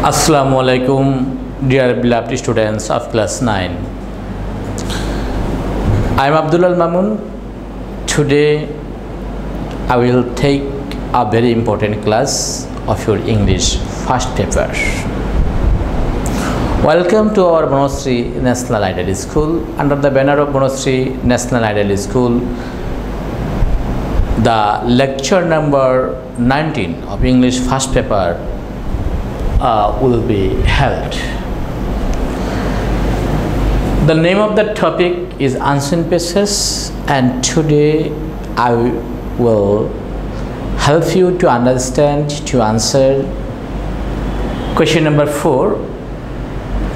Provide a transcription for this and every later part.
Assalamu alaikum, dear beloved students of class 9. I am Abdullah Mamun. Today I will take a very important class of your English first paper. Welcome to our Bonusri National Ideal School. Under the banner of Bonusri National Ideal School, the lecture number 19 of English first paper will be held. The name of the topic is Unseen Places, and today I will help you to understand, to answer question number 4,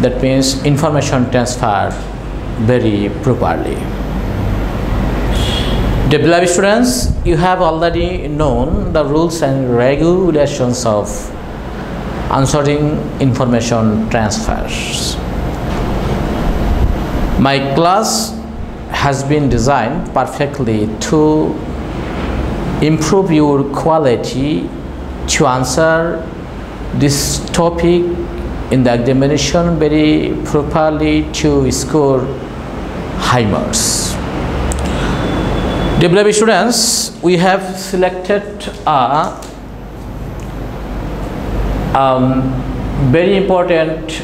that means information transfer very properly. Dear beloved students, you have already known the rules and regulations of answering information transfers. My class has been designed perfectly to improve your quality to answer this topic in the examination very properly to score high marks. Dear beloved students, we have selected a very important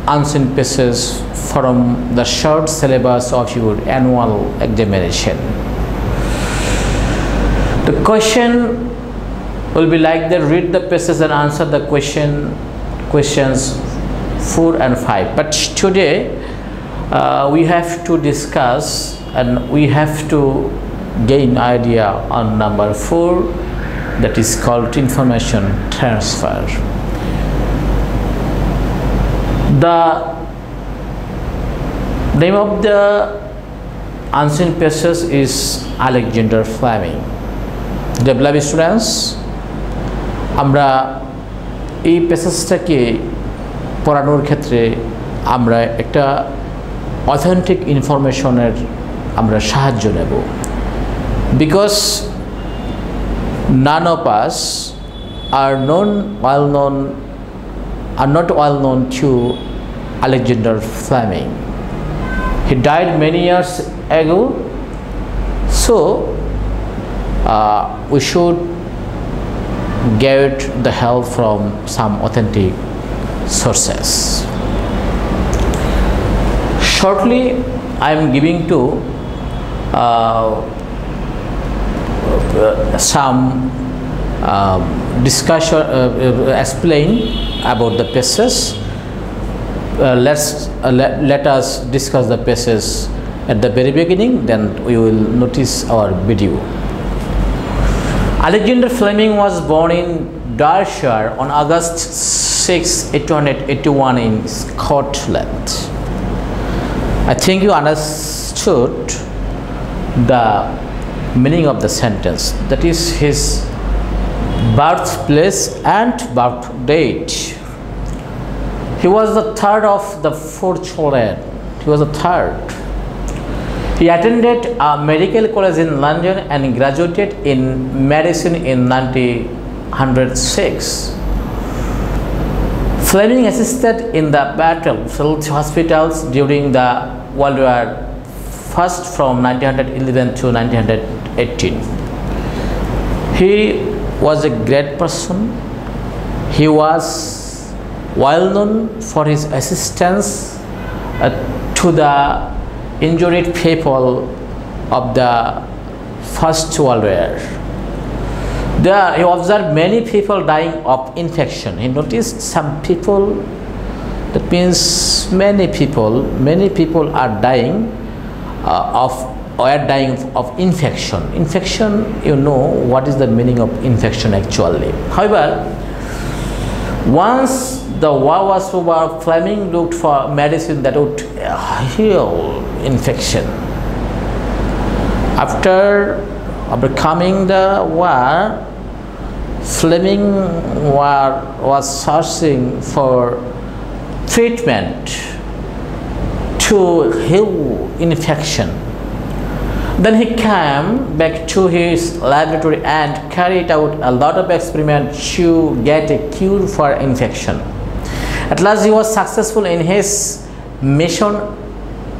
unseen pieces from the short syllabus of your annual examination. The question will be like that: read the pieces and answer the questions 4 and 5. But today we have to discuss and we have to gain idea on number 4, that is called information transfer. The name of the unseen places is Alexander Fleming. The beloved students, আমরা এই প্যাসেজটাকে পড়ানোর ক্ষেত্রে আমরা একটা authentic ইনফরমেশনের আমরা সাহায্য নেব, because none of us are not well known to Alexander Fleming. He died many years ago, so we should get the help from some authentic sources. Shortly, I am giving to some discussion, explain about the passages. Let us discuss the passages at the very beginning, then we will notice our video. Alexander Fleming was born in Derbyshire on August 6, 1881 in Scotland. I think you understood the meaning of the sentence, that is his birthplace and birth date. He was the third of the 4 children. He was the third. He attended a medical college in London and graduated in medicine in 1906. Fleming assisted in the battlefield hospitals during the World War I from 1911 to 1918. He was a great person. He was well known for his assistance to the injured people of the First World War. There he observed many people dying of infection. He noticed some people, that means many people are dying of infection. Infection, you know what is the meaning of infection actually. However, once the war was over, Fleming looked for medicine that would heal infection. After overcoming the war, Fleming was searching for treatment to heal infection. Then he came back to his laboratory and carried out a lot of experiments to get a cure for infection. At last he was successful in his mission.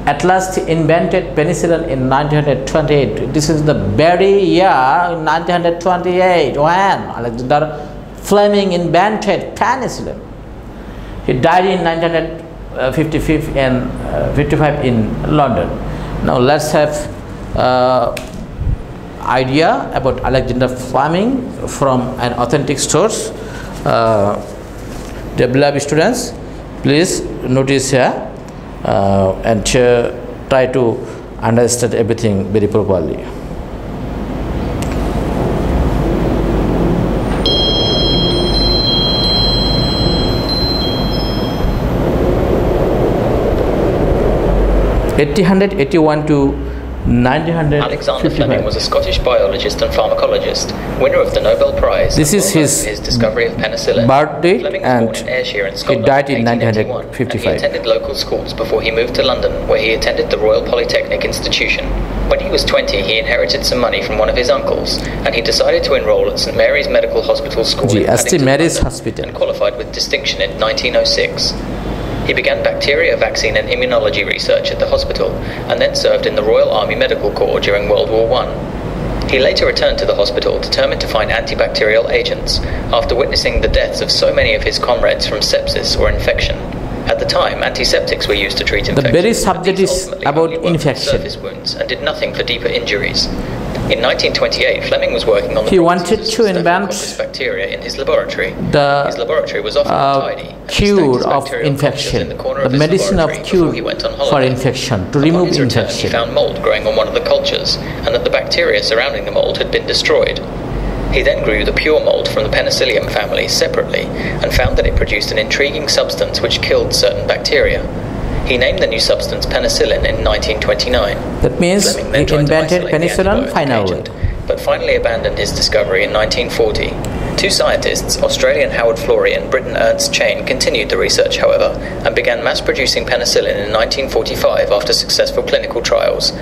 At last he invented penicillin in 1928. This is the very year in 1928 when Alexander Fleming invented penicillin. He died in 1955 in London. Now let's have idea about Alexander Fleming from an authentic source. Dear beloved students, please notice here and try to understand everything very properly. (1881 to 1955). Alexander Fleming was a Scottish biologist and pharmacologist, winner of the Nobel Prize. This is his discovery of penicillin. birthday, Fleming was and born in Ayrshire in he Scotland died in 1881, 1955. and he attended local schools before he moved to London, where he attended the Royal Polytechnic Institution. When he was 20, he inherited some money from one of his uncles, and he decided to enroll at St Mary's Medical Hospital School in St. Paddington, Mary's London, Hospital, and qualified with distinction in 1906. He began bacteria, vaccine and immunology research at the hospital, and then served in the Royal Army Medical Corps during World War I. He later returned to the hospital, determined to find antibacterial agents, after witnessing the deaths of so many of his comrades from sepsis or infection. At the time, antiseptics were used to treat infections. The very subject is about infection. Surface wounds and did nothing for deeper injuries. In 1928, Fleming was working on the He wanted to invent bacteria in his laboratory. His laboratory was often untidy. Cure of infection, the medicine of cure for infection, to remove infection. He found mold growing on one of the cultures, and that the bacteria surrounding the mold had been destroyed. He then grew the pure mold from the Penicillium family separately, and found that it produced an intriguing substance which killed certain bacteria. He named the new substance penicillin in 1929. That means he invented penicillin finally. But finally abandoned his discovery in 1940. Two scientists, Australian Howard Florey and Briton Ernst Chain, continued the research, however, and began mass-producing penicillin in 1945 after successful clinical trials.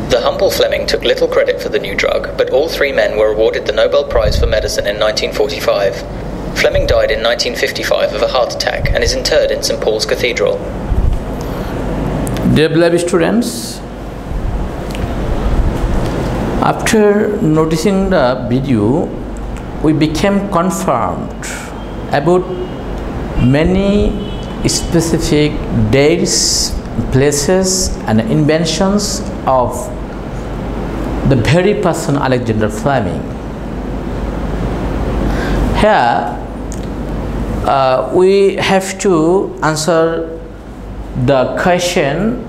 The humble Fleming took little credit for the new drug, but all three men were awarded the Nobel Prize for Medicine in 1945. Fleming died in 1955 of a heart attack and is interred in St. Paul's Cathedral. Dear beloved students, after noticing the video, we became confirmed about many specific dates, places and inventions of the very person Alexander Fleming. Here we have to answer the question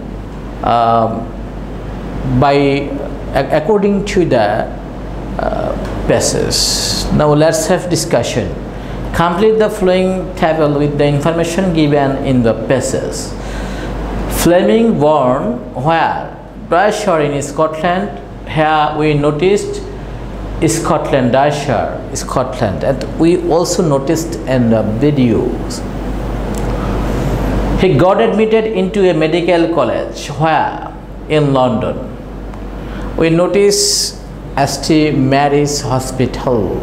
according to the passages. Now let's have discussion. Complete the following table with the information given in the passage. Fleming born where? Derbyshire in Scotland. Here we noticed Scotland, Derbyshire, Scotland, and we also noticed in the videos. He got admitted into a medical college. Where? In London. We notice St. Mary's Hospital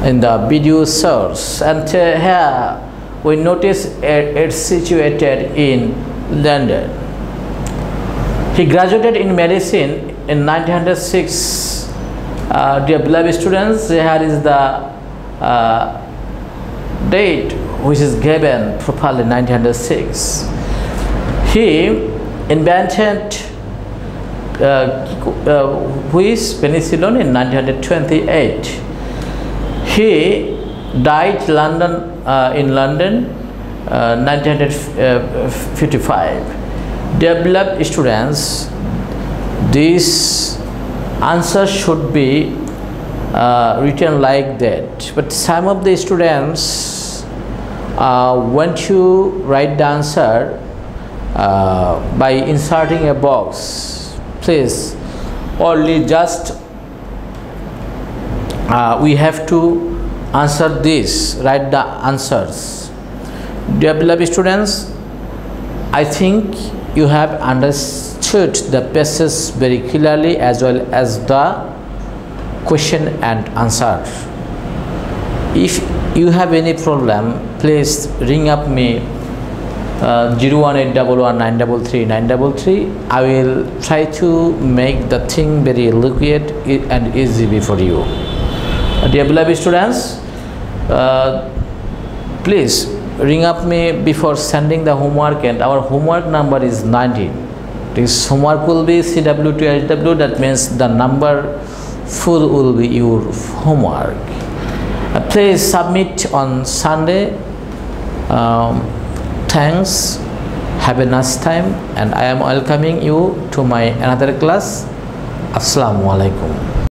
in the video source, and here we notice it's situated in London. He graduated in medicine in 1906. Dear beloved students, here is the date which is given properly, 1906. He invented which penicillin in 1928. He died in London 1955. Dear beloved students, this answer should be written like that, but some of the students want to write the answer by inserting a box. Please, only just we have to answer this, write the answers. Dear beloved students, I think you have understood the passage very clearly as well as the question and answer. If you have any problem, please ring up me 01811933933. I will try to make the thing very liquid and easy before you. Dear beloved students, please ring up me before sending the homework, and our homework number is 19. This homework will be CW2HW, that means the number full will be your homework. Please submit on Sunday. Thanks, have a nice time, and I am welcoming you to my another class. Assalamu alaikum.